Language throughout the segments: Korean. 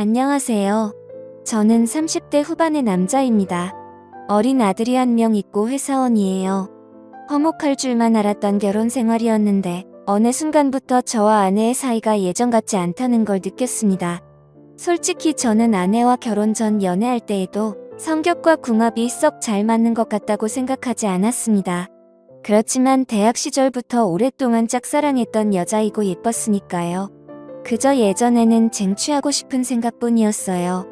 안녕하세요. 저는 30대 후반의 남자입니다. 어린 아들이 한 명 있고 회사원이에요. 화목할 줄만 알았던 결혼 생활이었는데 어느 순간부터 저와 아내의 사이가 예전 같지 않다는 걸 느꼈습니다. 솔직히 저는 아내와 결혼 전 연애할 때에도 성격과 궁합이 썩 잘 맞는 것 같다고 생각하지 않았습니다. 그렇지만 대학 시절부터 오랫동안 짝사랑했던 여자이고 예뻤으니까요. 그저 예전에는 쟁취하고 싶은 생각뿐이었어요.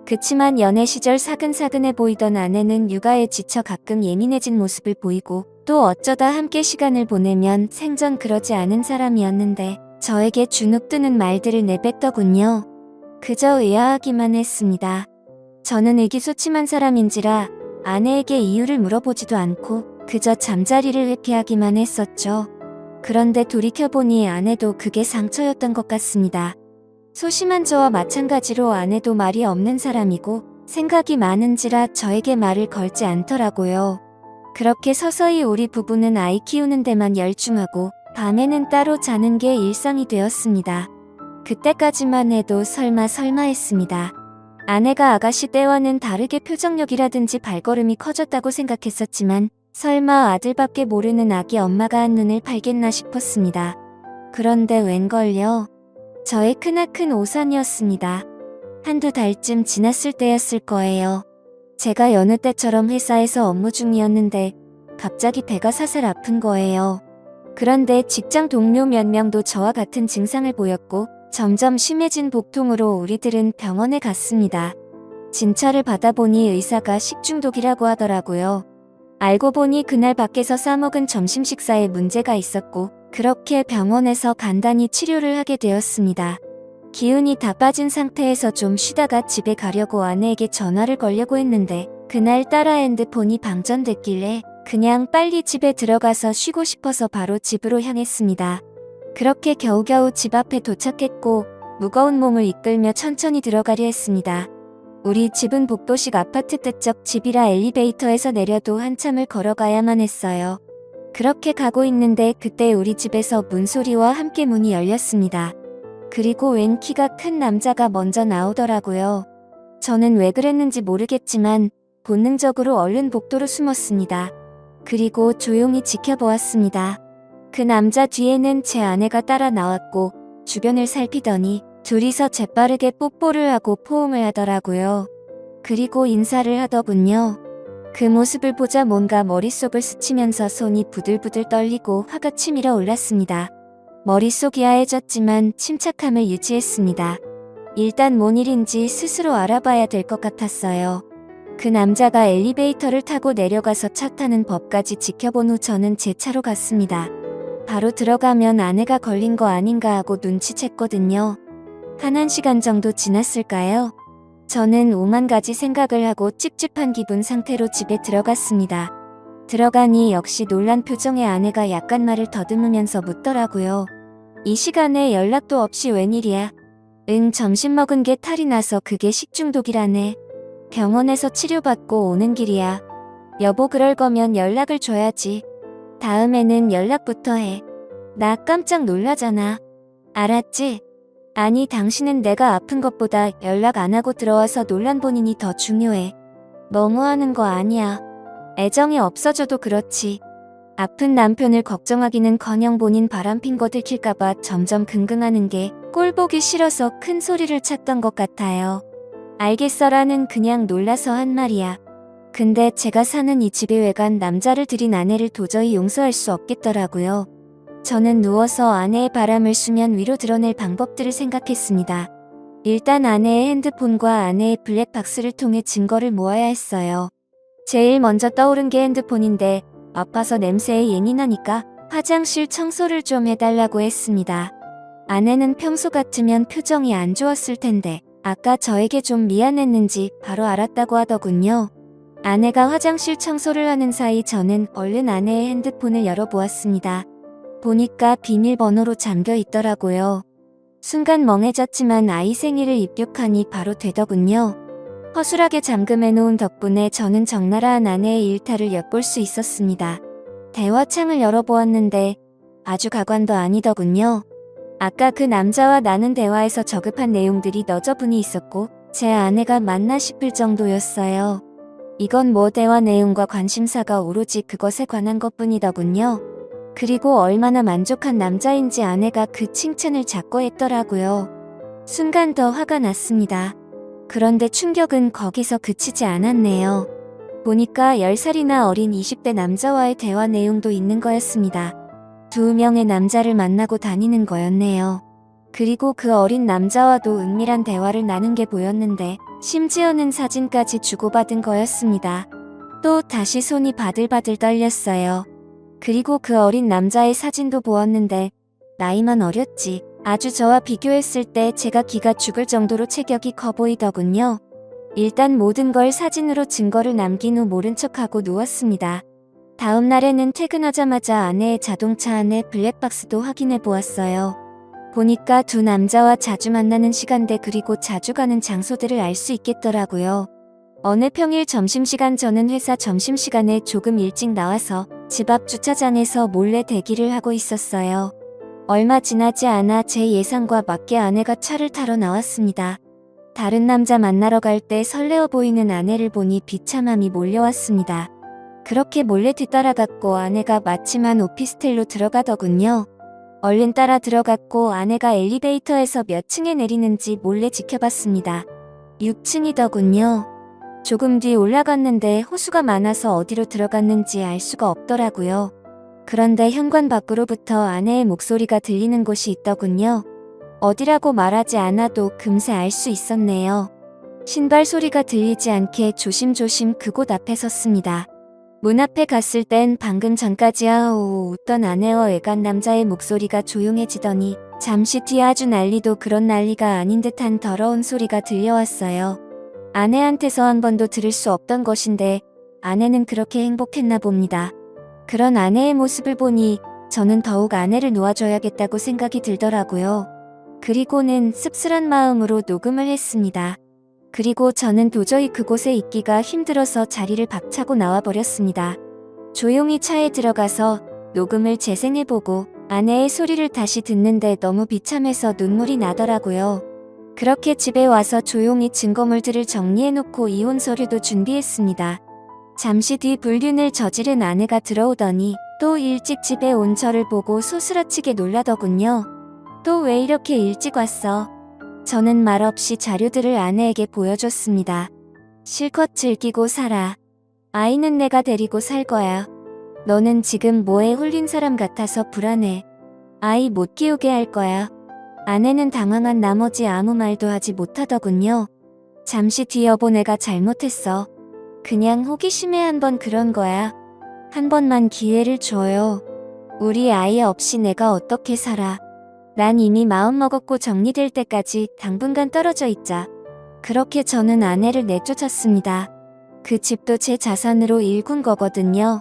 그치만 연애 시절 사근사근해 보이던 아내는 육아에 지쳐 가끔 예민해진 모습을 보이고 또 어쩌다 함께 시간을 보내면 생전 그러지 않은 사람이었는데 저에게 주눅 드는 말들을 내뱉더군요. 그저 의아하기만 했습니다. 저는 의기소침한 사람인지라 아내에게 이유를 물어보지도 않고 그저 잠자리를 회피하기만 했었죠. 그런데 돌이켜보니 아내도 그게 상처였던 것 같습니다. 소심한 저와 마찬가지로 아내도 말이 없는 사람이고 생각이 많은지라 저에게 말을 걸지 않더라고요. 그렇게 서서히 우리 부부는 아이 키우는 데만 열중하고 밤에는 따로 자는 게 일상이 되었습니다. 그때까지만 해도 설마 했습니다. 아내가 아가씨 때와는 다르게 표정력이라든지 발걸음이 커졌다고 생각했었지만 설마 아들밖에 모르는 아기 엄마가 한눈을 팔겠나 싶었습니다. 그런데 웬걸요? 저의 크나큰 오산이었습니다. 한두 달쯤 지났을 때였을 거예요. 제가 여느 때처럼 회사에서 업무 중이었는데 갑자기 배가 사살 아픈 거예요. 그런데 직장 동료 몇 명도 저와 같은 증상을 보였고 점점 심해진 복통으로 우리들은 병원에 갔습니다. 진찰을 받아보니 의사가 식중독이라고 하더라고요. 알고 보니 그날 밖에서 싸먹은 점심 식사에 문제가 있었고 그렇게 병원에서 간단히 치료를 하게 되었습니다. 기운이 다 빠진 상태에서 좀 쉬다가 집에 가려고 아내에게 전화를 걸려고 했는데 그날 딸아 핸드폰이 방전됐길래 그냥 빨리 집에 들어가서 쉬고 싶어서 바로 집으로 향했습니다. 그렇게 겨우겨우 집 앞에 도착했고 무거운 몸을 이끌며 천천히 들어가려 했습니다. 우리 집은 복도식 아파트 뜻적 집이라 엘리베이터에서 내려도 한참을 걸어가야만 했어요. 그렇게 가고 있는데 그때 우리 집에서 문소리와 함께 문이 열렸습니다. 그리고 웬 키가 큰 남자가 먼저 나오더라고요. 저는 왜 그랬는지 모르겠지만 본능적으로 얼른 복도로 숨었습니다. 그리고 조용히 지켜보았습니다. 그 남자 뒤에는 제 아내가 따라 나왔고 주변을 살피더니 둘이서 재빠르게 뽀뽀를 하고 포옹을 하더라고요. 그리고 인사를 하더군요. 그 모습을 보자 뭔가 머릿속을 스치면서 손이 부들부들 떨리고 화가 치밀어 올랐습니다. 머릿속이 하얘졌지만 침착함을 유지했습니다. 일단 뭔 일인지 스스로 알아봐야 될 것 같았어요. 그 남자가 엘리베이터를 타고 내려가서 차 타는 법까지 지켜본 후 저는 제 차로 갔습니다. 바로 들어가면 아내가 걸린 거 아닌가 하고 눈치챘거든요. 한 1시간 정도 지났을까요? 저는 오만 가지 생각을 하고 찝찝한 기분 상태로 집에 들어갔습니다. 들어가니 역시 놀란 표정의 아내가 약간 말을 더듬으면서 묻더라고요. 이 시간에 연락도 없이 웬일이야? 응, 점심 먹은 게 탈이 나서 그게 식중독이라네. 병원에서 치료받고 오는 길이야. 여보, 그럴 거면 연락을 줘야지. 다음에는 연락부터 해. 나 깜짝 놀라잖아. 알았지? 아니, 당신은 내가 아픈 것보다 연락 안 하고 들어와서 놀란 본인이 더 중요해. 너무하는 거 아니야. 애정이 없어져도 그렇지. 아픈 남편을 걱정하기는커녕 본인 바람핀 거 들킬까봐 점점 긍긍하는 게 꼴보기 싫어서 큰 소리를 쳤던 것 같아요. 알겠어라는 그냥 놀라서 한 말이야. 근데 제가 사는 이 집에 외간 남자를 들인 아내를 도저히 용서할 수 없겠더라고요. 저는 누워서 아내의 바람을 수면 위로 드러낼 방법들을 생각했습니다. 일단 아내의 핸드폰과 아내의 블랙박스를 통해 증거를 모아야 했어요. 제일 먼저 떠오른 게 핸드폰인데 아파서 냄새에 예민하니까 화장실 청소를 좀 해달라고 했습니다. 아내는 평소 같으면 표정이 안 좋았을 텐데 아까 저에게 좀 미안했는지 바로 알았다고 하더군요. 아내가 화장실 청소를 하는 사이 저는 얼른 아내의 핸드폰을 열어보았습니다. 보니까 비밀번호로 잠겨 있더라고요. 순간 멍해졌지만 아이 생일을 입력하니 바로 되더군요. 허술하게 잠금해놓은 덕분에 저는 적나라한 아내의 일탈을 엿볼 수 있었습니다. 대화창을 열어보았는데 아주 가관도 아니더군요. 아까 그 남자와 나눈 대화에서 저급한 내용들이 너저분히 있었고 제 아내가 맞나 싶을 정도였어요. 이건 뭐 대화 내용과 관심사가 오로지 그것에 관한 것뿐이더군요. 그리고 얼마나 만족한 남자인지 아내가 그 칭찬을 자꾸 했더라고요. 순간 더 화가 났습니다. 그런데 충격은 거기서 그치지 않았네요. 보니까 10살이나 어린 20대 남자와의 대화 내용도 있는 거였습니다. 2명의 남자를 만나고 다니는 거였네요. 그리고 그 어린 남자와도 은밀한 대화를 나눈 게 보였는데 심지어는 사진까지 주고받은 거였습니다. 또 다시 손이 바들바들 떨렸어요. 그리고 그 어린 남자의 사진도 보았는데 나이만 어렸지 아주 저와 비교했을 때 제가 기가 죽을 정도로 체격이 커 보이더군요. 일단 모든 걸 사진으로 증거를 남긴 후 모른 척하고 누웠습니다. 다음 날에는 퇴근하자마자 아내의 자동차 안에 블랙박스도 확인해 보았어요. 보니까 두 남자와 자주 만나는 시간대 그리고 자주 가는 장소들을 알 수 있겠더라고요. 어느 평일 점심시간 저는 회사 점심시간에 조금 일찍 나와서 집 앞 주차장에서 몰래 대기를 하고 있었어요. 얼마 지나지 않아 제 예상과 맞게 아내가 차를 타러 나왔습니다. 다른 남자 만나러 갈 때 설레어 보이는 아내를 보니 비참함이 몰려왔습니다. 그렇게 몰래 뒤따라갔고 아내가 마침한 오피스텔로 들어가더군요. 얼른 따라 들어갔고 아내가 엘리베이터에서 몇 층에 내리는지 몰래 지켜봤습니다. 6층이더군요. 조금 뒤 올라갔는데 호수가 많아서 어디로 들어갔는지 알 수가 없더라고요. 그런데 현관 밖으로부터 아내의 목소리가 들리는 곳이 있더군요. 어디라고 말하지 않아도 금세 알 수 있었네요. 신발 소리가 들리지 않게 조심조심 그곳 앞에 섰습니다. 문 앞에 갔을 땐 방금 전까지 아오 웃던 아내와 외간 남자의 목소리가 조용해지더니 잠시 뒤 아주 난리도 그런 난리가 아닌 듯한 더러운 소리가 들려왔어요. 아내한테서 한 번도 들을 수 없던 것인데 아내는 그렇게 행복했나 봅니다. 그런 아내의 모습을 보니 저는 더욱 아내를 놓아줘야겠다고 생각이 들더라고요. 그리고는 씁쓸한 마음으로 녹음을 했습니다. 그리고 저는 도저히 그곳에 있기가 힘들어서 자리를 박차고 나와버렸습니다. 조용히 차에 들어가서 녹음을 재생해보고 아내의 소리를 다시 듣는데 너무 비참해서 눈물이 나더라고요. 그렇게 집에 와서 조용히 증거물들을 정리해놓고 이혼 서류도 준비했습니다. 잠시 뒤 불륜을 저지른 아내가 들어오더니 또 일찍 집에 온 저를 보고 소스라치게 놀라더군요. 또 왜 이렇게 일찍 왔어? 저는 말없이 자료들을 아내에게 보여줬습니다. 실컷 즐기고 살아. 아이는 내가 데리고 살 거야. 너는 지금 뭐에 홀린 사람 같아서 불안해. 아이 못 키우게 할 거야. 아내는 당황한 나머지 아무 말도 하지 못하더군요. 잠시 뒤 여보 내가 잘못했어. 그냥 호기심에 한번 그런 거야. 한 번만 기회를 줘요. 우리 아이 없이 내가 어떻게 살아. 난 이미 마음먹었고 정리될 때까지 당분간 떨어져 있자. 그렇게 저는 아내를 내쫓았습니다. 그 집도 제 자산으로 일군 거거든요.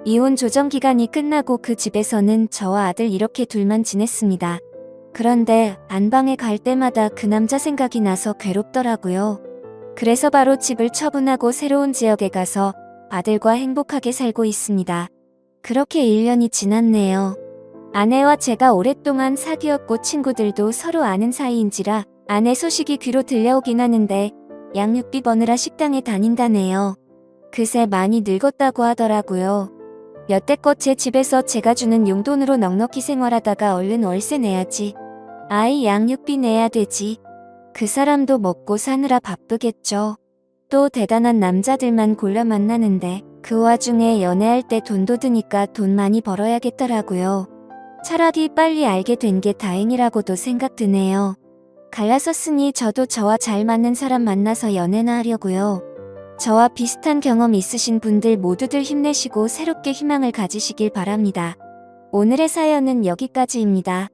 이혼 조정 기간이 끝나고 그 집에서는 저와 아들 이렇게 둘만 지냈습니다. 그런데 안방에 갈 때마다 그 남자 생각이 나서 괴롭더라고요. 그래서 바로 집을 처분하고 새로운 지역에 가서 아들과 행복하게 살고 있습니다. 그렇게 1년이 지났네요. 아내와 제가 오랫동안 사귀었고 친구들도 서로 아는 사이인지라 아내 소식이 귀로 들려오긴 하는데 양육비 버느라 식당에 다닌다네요. 그새 많이 늙었다고 하더라고요. 여태껏 제 집에서 제가 주는 용돈으로 넉넉히 생활하다가 얼른 월세 내야지. 아이 양육비 내야 되지. 그 사람도 먹고 사느라 바쁘겠죠. 또 대단한 남자들만 골라 만나는데 그 와중에 연애할 때 돈도 드니까 돈 많이 벌어야겠더라고요. 차라리 빨리 알게 된 게 다행이라고도 생각 드네요. 갈라섰으니 저도 저와 잘 맞는 사람 만나서 연애나 하려고요. 저와 비슷한 경험 있으신 분들 모두들 힘내시고 새롭게 희망을 가지시길 바랍니다. 오늘의 사연은 여기까지입니다.